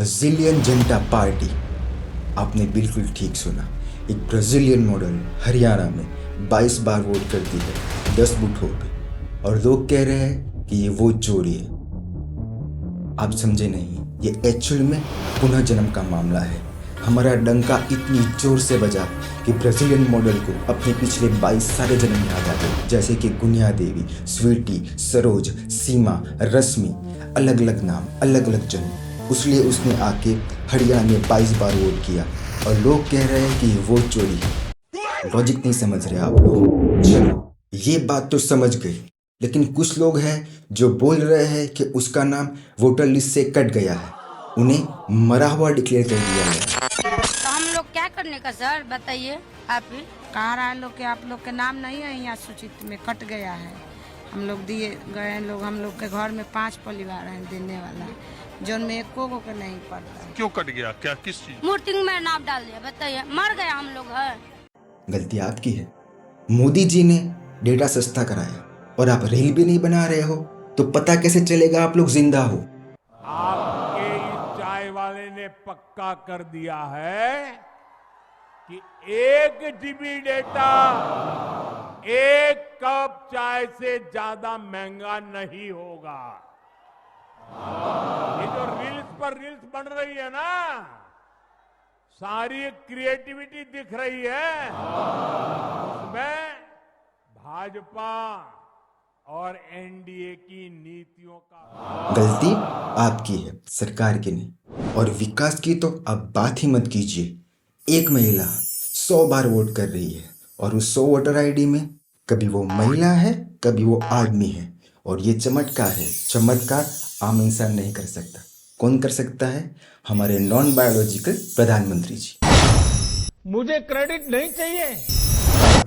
Brazilian जनता party. आपने बिल्कुल ठीक सुना। एक ब्राजीलियन मॉडल हरियाणा में 22 बार वोट करती है 10 बूथों पे, और लोग कह रहे हैं कि ये वोट चोरी है। आप समझे नहीं, ये एक्चुअल में पुनः जन्म का मामला है। हमारा डंका इतनी जोर से बजा कि ब्राजीलियन मॉडल को अपने पिछले 22 सारे जन्म याद आ गए, जैसे कि गुनिया देवी, स्वीटी, सरोज, सीमा, रश्मि, अलग अलग नाम, अलग अलग जन्म। इसलिए उसने आके हरियाणा में 22 बार वोट किया, और लोग कह रहे हैं कि ये वोट चोरी है। लॉजिक नहीं समझ रहे आप लोग। चलो, ये बात तो समझ गई, लेकिन कुछ लोग हैं जो बोल रहे हैं कि उसका नाम वोटर लिस्ट से कट गया है, उन्हें मरा हुआ डिक्लेयर कर दिया गया। तो हम लोग क्या करने का सर बताइए आप ही। कह रहा है लोग कि आप लोग के नाम नहीं है यहाँ सूचित में, कट गया है। हम लोग दिए गए लोग, हम लोग के घर में 5 परिवार हैं देने वाला, जो में एको को नहीं पड़ता। क्यों कट गया? क्या किस चीज? मूर्ति में नाम डाल दिया, बताइए मर गया हम लोग है। गलती आपकी है। मोदी जी ने डेटा सस्ता कराया और आप रील भी नहीं बना रहे हो, तो पता कैसे चलेगा आप लोग जिंदा हो। आपके इस चाय वाले ने पक्का कर दिया है कि 1 GB डेटा 1 कप चाय से ज्यादा महंगा नहीं होगा। ये जो रील्स पर रील्स बन रही है ना, सारी क्रिएटिविटी दिख रही है, उसमें भाजपा और एनडीए की नीतियों का। गलती आपकी है, सरकार की नहीं। और विकास की तो आप बात ही मत कीजिए। एक महिला 100 बार वोट कर रही है, और उस 100 वोटर आईडी में कभी वो महिला है, कभी वो आदमी है। और ये चमत्कार है, चमत्कार आम इंसान नहीं कर सकता। कौन कर सकता है? हमारे नॉन बायोलॉजिकल प्रधानमंत्री जी। मुझे क्रेडिट नहीं चाहिए।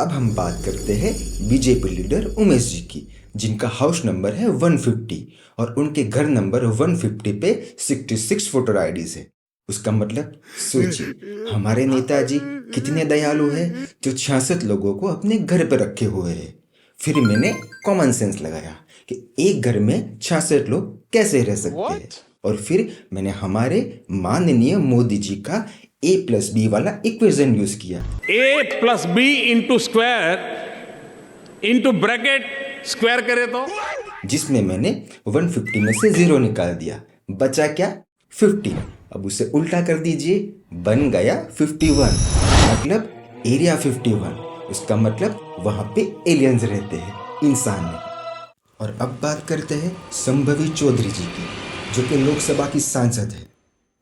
अब हम बात करते हैं बीजेपी लीडर उमेश जी की, जिनका हाउस नंबर है 150, और उनके घर नंबर 150 पे 66 वोटर आईडीज है। उसका मतलब सोचिए, हमारे नेताजी कितने दयालु हैं, जो 66 लोगों को अपने घर पर रखे हुए हैं। फिर मैंने कॉमन सेंस लगाया कि एक घर में 66 लोग कैसे रह सकते हैं, और फिर मैंने हमारे माननीय मोदी जी का A+B वाला इक्वेशन यूज किया। A+B into square into bracket square करे तो, जिसमें मैंने 150 में से 0 निकाल दिया, बचा क्या? 50। अब उसे उल्टा कर दीजिए, बन गया 51, मतलब एरिया 51। उसका मतलब वहां पे एलियंस रहते हैं, इंसान नहीं। और अब बात करते हैं संभवी चौधरी जी की, जो कि लोकसभा की सांसद है।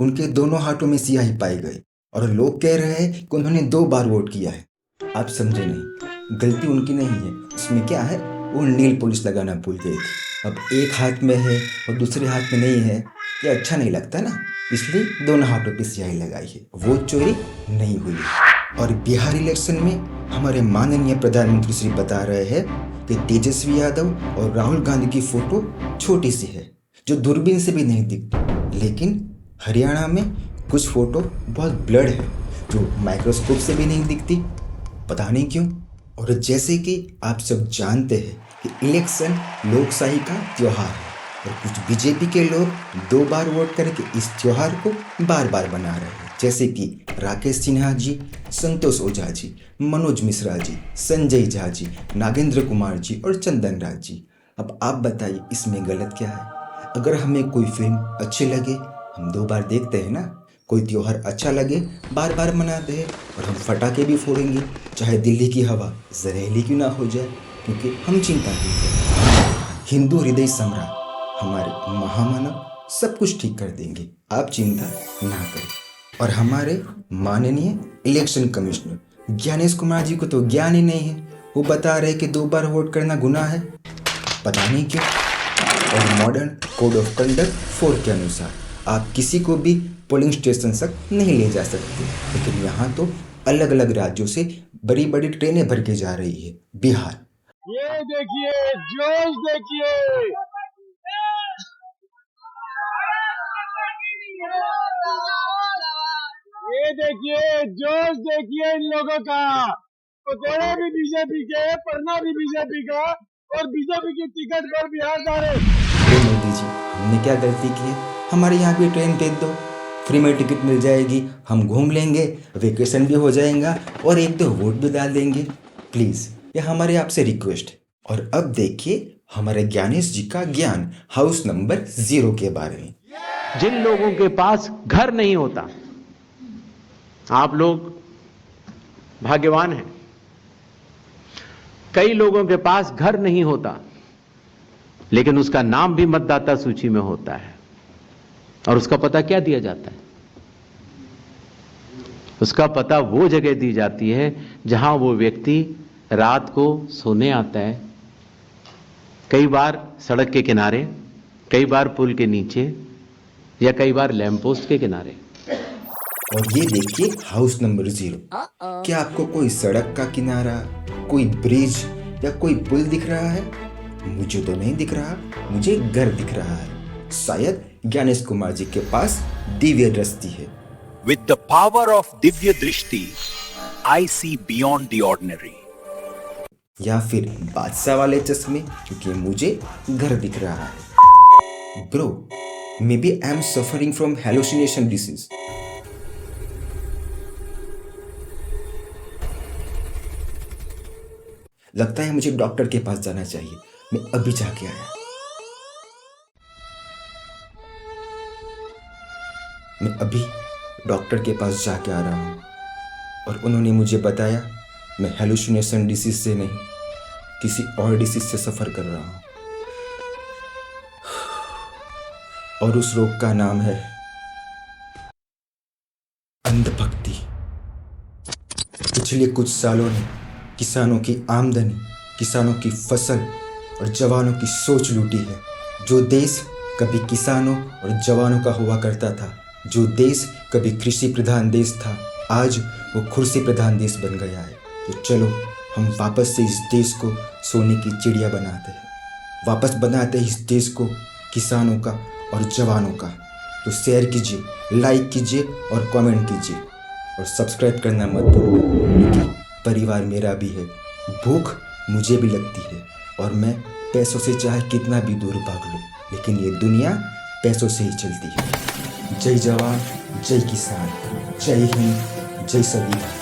उनके दोनों हाथों में स्याही पाई गई, और लोग कह रहे हैं कि उन्होंने 2 बार वोट किया है। आप समझे नहीं, गलती उनकी नहीं है। उसमें क्या है, वो नील पॉलिश लगाना भूल गई थी। अब एक हाथ में है और दूसरे हाथ में नहीं है, ये अच्छा नहीं लगता ना, इसलिए दोनों हाथों पे स्याही लगाई है। वोट चोरी नहीं हुई। और बिहार इलेक्शन में हमारे माननीय प्रधानमंत्री श्री बता रहे हैं कि तेजस्वी यादव और राहुल गांधी की फोटो छोटी सी है, जो दूरबीन से भी नहीं दिखती। लेकिन हरियाणा में कुछ फोटो बहुत ब्लड है, जो माइक्रोस्कोप से भी नहीं दिखती, पता नहीं क्यों। और जैसे कि आप सब जानते हैं कि इलेक्शन लोकशाही का त्योहार है, और कुछ बीजेपी के लोग 2 बार वोट करके इस त्योहार को बार बार बना रहे हैं, जैसे कि राकेश सिन्हा जी, संतोष ओझा जी, मनोज मिश्रा जी, संजय झा जी, नागेंद्र कुमार जी और चंदन राज जी। अब आप बताइए, इसमें गलत क्या है? अगर हमें कोई फिल्म अच्छी लगे, हम 2 बार देखते हैं ना। कोई त्योहार अच्छा लगे, बार बार मनाते हैं। और हम फटाके भी फोड़ेंगे, चाहे दिल्ली की हवा जहरीली क्यों ना हो जाए, क्योंकि हम चिंता नहीं करते। हिंदू हृदय सम्राट हमारे महामानव सब कुछ ठीक कर देंगे, आप चिंता ना करें। और हमारे माननीय इलेक्शन कमिश्नर ज्ञानेश कुमार जी को तो ज्ञान ही नहीं है। वो बता रहे कि 2 बार वोट करना गुनाह है, पता नहीं क्यों। और मॉडर्न कोड ऑफ कंडक्ट 4 के अनुसार आप किसी को भी पोलिंग स्टेशन तक नहीं ले जा सकते। लेकिन यहाँ तो अलग अलग राज्यों से बड़ी बड़ी ट्रेनें भर के जा रही है। बिहार, ये देखिए जोश, देखिए ये देखिए जोश, देखिए इन लोगों का। पकौड़े भी बीजेपी के, पढ़ना भी बीजेपी का, और बीजेपी की टिकट पर बिहार जा रहे। मोदी जी, हमने क्या गलती की है? हमारे यहाँ भी ट्रेन भेज दो, फ्री में टिकट मिल जाएगी, हम घूम लेंगे, वेकेशन भी हो जाएगा और 1-2 वोट भी डाल देंगे। प्लीज़, ये हमारे आपसे रिक्वेस्ट है। और अब देखिए हमारे ज्ञानेश जी का ज्ञान हाउस नंबर 0 के बारे में। जिन लोगों के पास घर नहीं होता, आप लोग भाग्यवान हैं। कई लोगों के पास घर नहीं होता, लेकिन उसका नाम भी मतदाता सूची में होता है। और उसका पता क्या दिया जाता है? उसका पता वो जगह दी जाती है जहां वो व्यक्ति रात को सोने आता है, कई बार सड़क के किनारे, कई बार पुल के नीचे, या कई बार लैंप पोस्ट के किनारे। और ये देखिए हाउस नंबर 0। क्या आपको कोई सड़क का किनारा, कोई ब्रिज या कोई पुल दिख रहा है? मुझे तो नहीं दिख रहा, मुझे घर दिख रहा है। शायद ज्ञानेश कुमार जी के पास दिव्य दृष्टि है। With the power of Divya Drishti, I see beyond the ordinary. या फिर बादशाह वाले चश्मे, क्योंकि मुझे घर दिख रहा है। Bro, maybe I am suffering from hallucination disease. लगता है मुझे डॉक्टर के पास जाना चाहिए। मैं अभी जाके आया। मैं अभी डॉक्टर के पास जाके आ रहा हूँ और उन्होंने मुझे बताया मैं हेलुसिनेशन डिसीज से नहीं, किसी और डिसीज से सफ़र कर रहा हूँ। और उस रोग का नाम है अंधभक्ति। पिछले कुछ सालों ने किसानों की आमदनी, किसानों की फसल और जवानों की सोच लूटी है। जो देश कभी किसानों और जवानों का हुआ करता था, जो देश कभी कृषि प्रधान देश था, आज वो कुर्सी प्रधान देश बन गया है। तो चलो हम वापस से इस देश को सोने की चिड़िया बनाते हैं, वापस बनाते हैं इस देश को किसानों का और जवानों का। तो शेयर कीजिए, लाइक कीजिए और कमेंट कीजिए और सब्सक्राइब करना मत भूलिए, क्योंकि परिवार मेरा भी है, भूख मुझे भी लगती है और मैं पैसों से चाहे कितना भी दूर भाग लूँ, लेकिन ये दुनिया पैसों से ही चलती है। जय जवान, जय किसान, जय हिंद, जय संविधान।